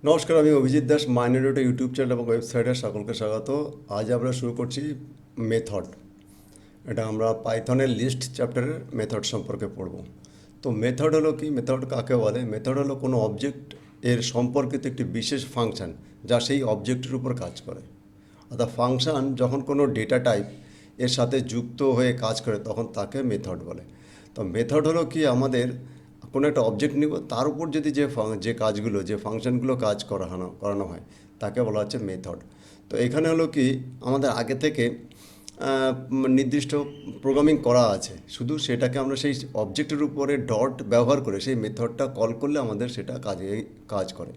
নমস্কার, আমি Abhijit Das, মাইনেরোটা YouTube channel এবং ওয়েবসাইটে সকলকে স্বাগত। আজ আমরা শুরু করছি মেথড। এটা আমরা পাইথনের লিস্ট চ্যাপ্টারের মেথড সম্পর্কে পড়ব। তো মেথড হলো কি, মেথড কাকে বলে? মেথড হলো কোনো অবজেক্ট এর সম্পর্কিত একটি বিশেষ ফাংশন যা সেই অবজেক্টের উপর কাজ করে। অর্থাৎ ফাংশন যখন কোনো ডেটা টাইপ এর সাথে যুক্ত হয়ে কাজ করে তখন তাকে মেথড বলে। তো মেথড হলো কি, আমাদের কোনো একটা অবজেক্ট নিব, তার উপর যদি যে কাজগুলো, যে ফাংশনগুলো কাজ করানো হয় তাকে বলা হচ্ছে মেথড। তো এখানে হলো কি, আমাদের আগে থেকে নির্দিষ্ট প্রোগ্রামিং করা আছে, শুধু সেটাকে আমরা সেই অবজেক্টের উপরে ডট ব্যবহার করে সেই মেথডটা কল করলে আমাদের সেটা কাজ করে।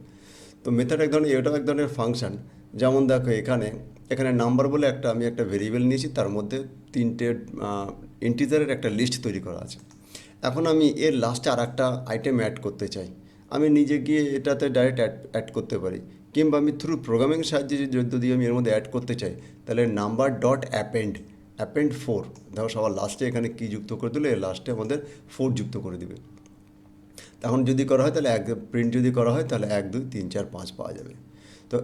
তো মেথড এটাও এক ধরনের ফাংশন। যেমন দেখো, এখানে এখানে নাম্বার বলে আমি একটা ভেরিয়েবল নিয়েছি, তার মধ্যে তিনটে ইন্টিজারের একটা লিস্ট তৈরি করা আছে। এখন আমি এর লাস্টে আর একটা আইটেম অ্যাড করতে চাই। আমি নিজে গিয়ে এটাতে ডাইরেক্ট অ্যাড করতে পারি, কিংবা আমি থ্রু প্রোগ্রামিং সাহায্যে যদি আমি এর মধ্যে অ্যাড করতে চাই, তাহলে নাম্বার ডট অ্যাপেন্ড 4, দেখো সবার লাস্টে এখানে কী যুক্ত করে দিলে এর লাস্টে আমাদের 4 যুক্ত করে দিবে। তখন যদি করা হয় তাহলে প্রিন্ট যদি করা হয় তাহলে 1 2 3 4 5 পাওয়া যাবে। তো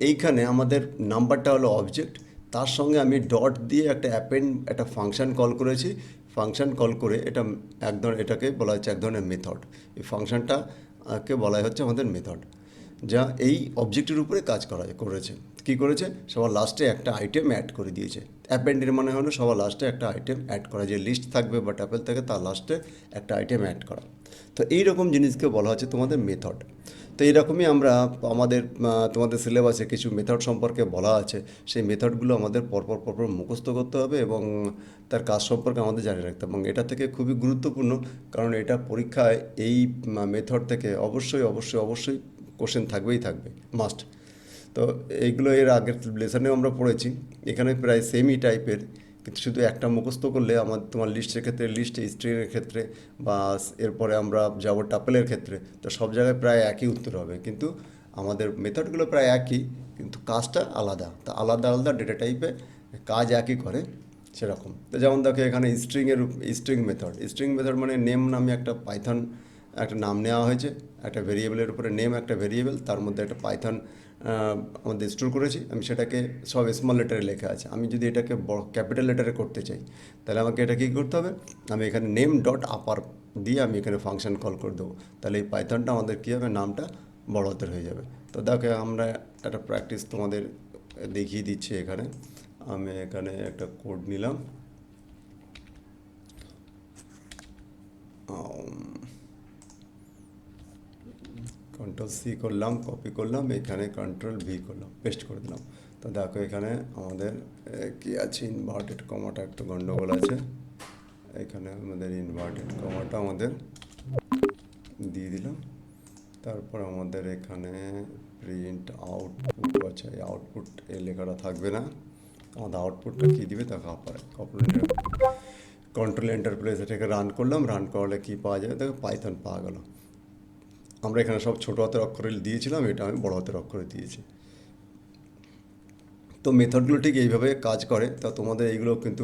এইখানে আমাদের নাম্বারটা হলো অবজেক্ট, তার সঙ্গে আমি ডট দিয়ে একটা ফাংশন কল করেছি। ফাংশন কল করে এটাকে বলা হচ্ছে এক ধরনের মেথড। এই ফাংশনটা কে বলা হচ্ছে আমাদের মেথড, যা এই অবজেক্টের উপরে কাজ করেছে। কি করেছে? সবার লাস্টে একটা আইটেম অ্যাড করে দিয়েছে। অ্যাপেন্ডের মানে হলো সবার লাস্টে একটা আইটেম অ্যাড করা, যে লিস্ট থাকবে বা ট্যাপেল থাকে তার লাস্টে একটা আইটেম অ্যাড করা। তো এইরকম জিনিসকে বলা হচ্ছে তোমাদের মেথড। তো এইরকমই আমরা তোমাদের সিলেবাসে কিছু মেথড সম্পর্কে বলা আছে। সেই মেথডগুলো আমাদের পরপর মুখস্থ করতে হবে এবং তার কাজ সম্পর্কে আমাদের জানিয়ে রাখতে হবে। এবং এটা থেকে খুবই গুরুত্বপূর্ণ, কারণ এটা পরীক্ষায় এই মেথড থেকে অবশ্যই কোশ্চেন থাকবে, মাস্ট। তো এইগুলো এর আগের লেসনেও আমরা পড়েছি। এখানে প্রায় সেমই টাইপের, কিন্তু শুধু একটা মুখস্থ করলে তোমার লিস্টের ক্ষেত্রে, স্ট্রিংয়ের ক্ষেত্রে, বা এরপরে আমরা যাব টাপেলের ক্ষেত্রে, তো সব জায়গায় প্রায় একই উত্তর হবে। কিন্তু আমাদের মেথডগুলো প্রায় একই, কিন্তু কাজটা আলাদা। তা আলাদা আলাদা ডেটা টাইপে কাজ একই করে, সেরকম। তো যেমন দেখো, এখানে স্ট্রিং মেথড মানে নেম নামে একটা নাম নেওয়া হয়েছে, একটা ভেরিয়েবলের উপরে নেম, একটা ভেরিয়েবল, তার মধ্যে একটা পাইথন আমাদের স্টোর করেছি। আমি সেটাকে সব স্মল লেটারে লেখা আছে। আমি যদি এটাকে বড় ক্যাপিটাল লেটারে করতে চাই, তাহলে আমাকে এটা কী করতে হবে? আমি এখানে নেম ডট আপার দিয়ে আমি এখানে ফাংশন কল করে দেবো। তাহলে এই পাইথনটা আমাদের কী হবে? নামটা বড় হাতের হয়ে যাবে। তো দেখো, আমরা একটা প্র্যাকটিস তোমাদের দেখিয়ে দিচ্ছি। এখানে আমি একটা কোড নিলাম। Ctrl+C করলাম, কপি করলাম, এখানে Ctrl+V করলাম, পেস্ট করে দিলাম। তো দেখো, এখানে আমাদের কি আছে, ইনভার্টেড কমাটা একটু গন্ডগোল আছে। এখানে আমাদের ইনভার্টেড কমাটা আমাদের দিয়ে দিলাম। তারপর আমাদের এখানে প্রিন্ট আউটপুট আছে। এই আউটপুট এই লেখাটা থাকবে না। আমাদের আউটপুটটা কী দিবে দেখো, কন্ট্রোল এন্টারপ্রাইজ, এটাকে রান করলাম। রান করলে কী পাওয়া যাবে? দেখো, পাইথন পাওয়া গেল। আমরা এখানে সব ছোটো হাতের অক্ষরে দিয়েছিলাম, এটা আমি বড় হাতের অক্ষরে দিয়েছি। তো মেথডগুলো ঠিক এইভাবে কাজ করে। তা তোমাদের এইগুলো কিন্তু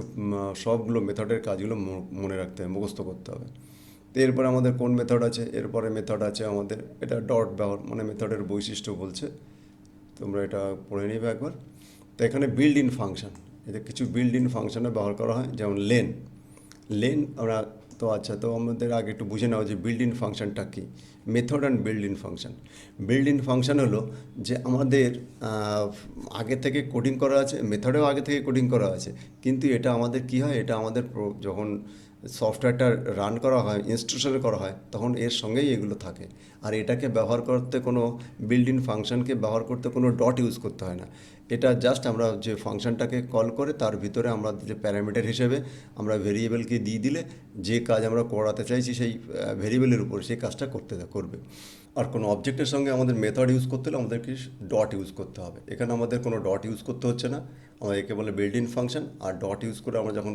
সবগুলো মেথডের কাজগুলো মনে রাখতে হবে, মুখস্থ করতে হবে। তো এরপরে আমাদের কোন মেথড আছে? এরপরে মেথড আছে আমাদের, এটা ডট ব্যবহার, মানে মেথডের বৈশিষ্ট্য বলছে। তোমরা এটা পড়ে নিবে একবার। তো এখানে বিল্ড ইন ফাংশন, এতে কিছু বিল্ড ইন ফাংশনে ব্যবহার করা হয়, যেমন আমরা তো আচ্ছা, তো আমাদের আগে একটু বুঝে নাও যে বিল্ড ইন ফাংশনটা কী। Method and built in function হলো যে আমাদের আগে থেকে কোডিং করা আছে, মেথডেও আগে থেকে কোডিং করা আছে, কিন্তু এটা আমাদের কী হয়, এটা আমাদের যখন সফটওয়্যারটা রান করা হয়, ইনস্টলেশন করা হয়, তখন এর সঙ্গেই এগুলো থাকে। আর এটাকে ব্যবহার করতে কোনো বিল্ড ইন ফাংশনকে ব্যবহার করতে কোনো ডট ইউজ করতে হয় না। এটা জাস্ট আমরা যে ফাংশনটাকে কল করে তার ভিতরে আমরা যে প্যারামিটার হিসেবে আমরা ভেরিয়েবলকে দিয়ে দিলে যে কাজ আমরা করাতে চাইছি সেই ভেরিয়েবলের উপর সেই কাজটা করবে। আর কোনো অবজেক্টের সঙ্গে আমাদের মেথড ইউজ করতে হলে আমাদেরকে ডট ইউজ করতে হবে। এখানে আমাদের কোনো ডট ইউজ করতে হচ্ছে না, আমরা একে বলে বিল্ড ইন ফাংশন। আর ডট ইউজ করে আমরা যখন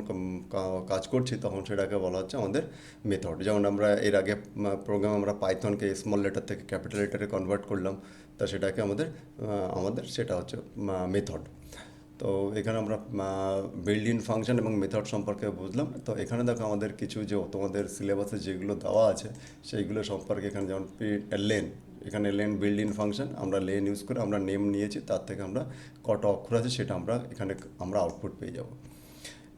কাজ করছি তখন সেটাকে বলা হচ্ছে আমাদের মেথড। যেমন আমরা এর আগে প্রোগ্রামে আমরা পাইথনকে স্মল লেটার থেকে ক্যাপিটাল লেটারে কনভার্ট করলাম, তা সেটাকে আমাদের সেটা হচ্ছে মেথড। তো এখানে আমরা বিল্ড ইন ফাংশন এবং মেথড সম্পর্কে বুঝলাম। তো এখানে দেখো আমাদের কিছু যে তোমাদের সিলেবাসে যেগুলো দেওয়া আছে সেইগুলো সম্পর্কে এখানে যেমন লেন, এখানে লেন বিল্ড ইন ফাংশন, আমরা লেন ইউজ করে আমরা নেম নিয়েছি, তার থেকে আমরা কটা অক্ষর আছে সেটা আমরা এখানে আমরা আউটপুট পেয়ে যাব।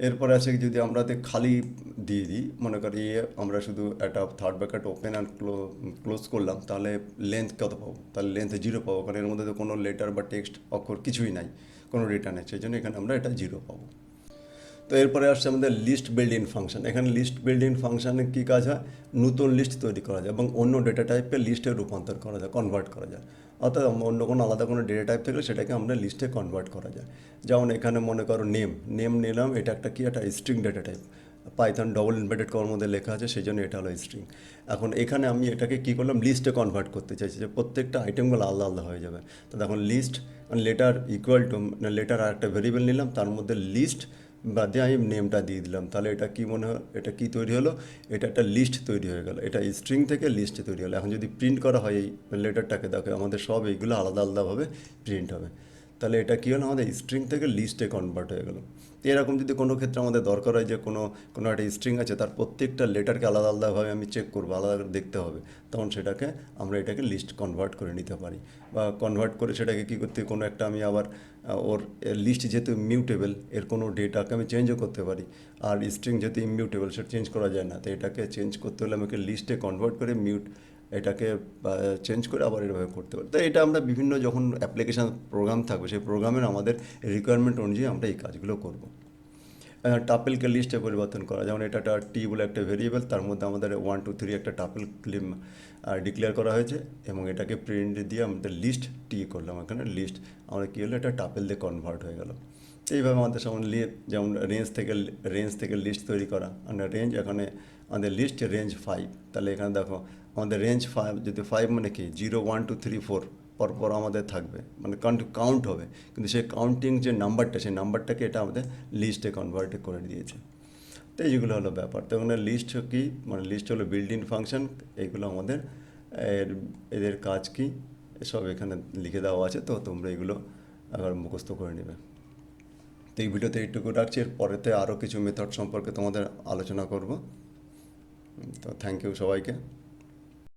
এরপরে আছে কি, যদি আমরা খালি দিয়ে দিই, মনে করি আমরা শুধু একটা third bracket open and close করলাম, তাহলে লেন্থ কত পাবো? তাহলে লেন্থ জিরো পাবো, কারণ এর মধ্যে তো কোনো লেটার বা টেক্সট অক্ষর কিছুই নাই, কোনো ডেটা নেই, সেই জন্য এখানে আমরা এটা জিরো পাবো। তো এরপরে আসছে আমাদের লিস্ট বিল্ড ইন ফাংশন। এখানে লিস্ট বিল্ড ইন ফাংশনে কী কাজ হয়, নতুন লিস্ট তৈরি করা যায় এবং অন্য ডেটা টাইপকে লিস্টে রূপান্তর করা যায়, কনভার্ট করা যায়। অর্থাৎ অন্য কোনো আলাদা কোনো ডেটা টাইপ থাকলে সেটাকে আমরা লিস্টে কনভার্ট করা যায়। যেমন এখানে মনে করো নেম নিলাম, এটা একটা কি, একটা string data type, Python double inverted করার মধ্যে লেখা আছে, সেই জন্য এটা হলো স্ট্রিং। এখন এখানে আমি এটাকে কী করলাম, লিস্টে কনভার্ট করতে চাইছি, যে প্রত্যেকটা আইটেমগুলো আলাদা আলাদা হয়ে যাবে। তো দেখুন list letter equal to letter আর একটা ভেরিয়েবল নিলাম, তার মধ্যে লিস্ট বাদে আমি নেমটা দিয়ে দিলাম, তাহলে এটা কি মনে হয়, এটা কি তৈরি হলো, এটা একটা লিস্ট তৈরি হয়ে গেল, এটা স্ট্রিং থেকে লিস্টে তৈরি হলো। এখন যদি প্রিন্ট করা হয় এই লেটারটাকে, দেখো আমাদের সব এইগুলো আলাদা আলাদাভাবে প্রিন্ট হবে, তাহলে এটা কী হলো, আমাদের স্ট্রিং থেকে লিস্টে কনভার্ট হয়ে গেলো। এরকম যদি কোনো ক্ষেত্রে আমাদের দরকার হয় যে কোনো কোনো একটা স্ট্রিং আছে, তার প্রত্যেকটা লেটারকে আলাদা আলাদাভাবে আমি চেক করবো, আলাদা করে দেখতে হবে, তখন সেটাকে আমরা এটাকে লিস্ট কনভার্ট করে নিতে পারি। বা কনভার্ট করে সেটাকে কী করতে, কোনো একটা আমি আবার ওর লিস্ট যেহেতু মিউটেবল, এর কোনো ডেটাকে আমি চেঞ্জও করতে পারি, আর স্ট্রিং যেহেতু ইমিউটেবল, সেটা চেঞ্জ করা যায় না, তো এটাকে চেঞ্জ করতে হলে আমাকে লিস্টে কনভার্ট করে এটাকে চেঞ্জ করে আবার এভাবে করতে পারি। তো এটা আমরা বিভিন্ন যখন অ্যাপ্লিকেশান প্রোগ্রাম থাকবে, সেই প্রোগ্রামের আমাদের রিকোয়ারমেন্ট অনুযায়ী আমরা এই কাজগুলো করব। টাপেলকে লিস্টে পরিবর্তন করা, যেমন এটা একটা টি বলে একটা ভেরিয়েবল, তার মধ্যে আমাদের 1 2 3 একটা টাপেল ডিক্লেয়ার করা হয়েছে এবং এটাকে প্রিন্ট দিয়ে আমাদের লিস্ট টি করলাম, এখানে লিস্ট আমরা কী হলো, এটা টাপেল দিয়ে কনভার্ট হয়ে গেল। এইভাবে আমাদের যেমন যেমন রেঞ্জ থেকে লিস্ট তৈরি করা, মানে রেঞ্জ, এখানে আমাদের লিস্ট রেঞ্জ 5, তাহলে এখানে দেখো আমাদের রেঞ্জ 5, যদি 5 মানে কি 0 1 2 3 4 পরপর আমাদের থাকবে, মানে কাউন্ট হবে, কিন্তু সেই কাউন্টিং যে নাম্বারটা, সেই নাম্বারটাকে এটা আমাদের লিস্টে কনভার্ট করে দিয়েছে। তো এইগুলো হলো ব্যাপার। তো এখানে লিস্ট কী, মানে লিস্ট হলো বিল্ড ইন ফাংশন, এইগুলো আমাদের এদের কাজ কী সব এখানে লিখে দেওয়া আছে, তো তোমরা এগুলো আবার মুখস্থ করে নেবে। তো এই ভিডিওতে এইটুকু রাখছি, এর পরেতে আরও কিছু মেথড সম্পর্কে তোমাদের আলোচনা করব। তো থ্যাংক ইউ সবাইকে।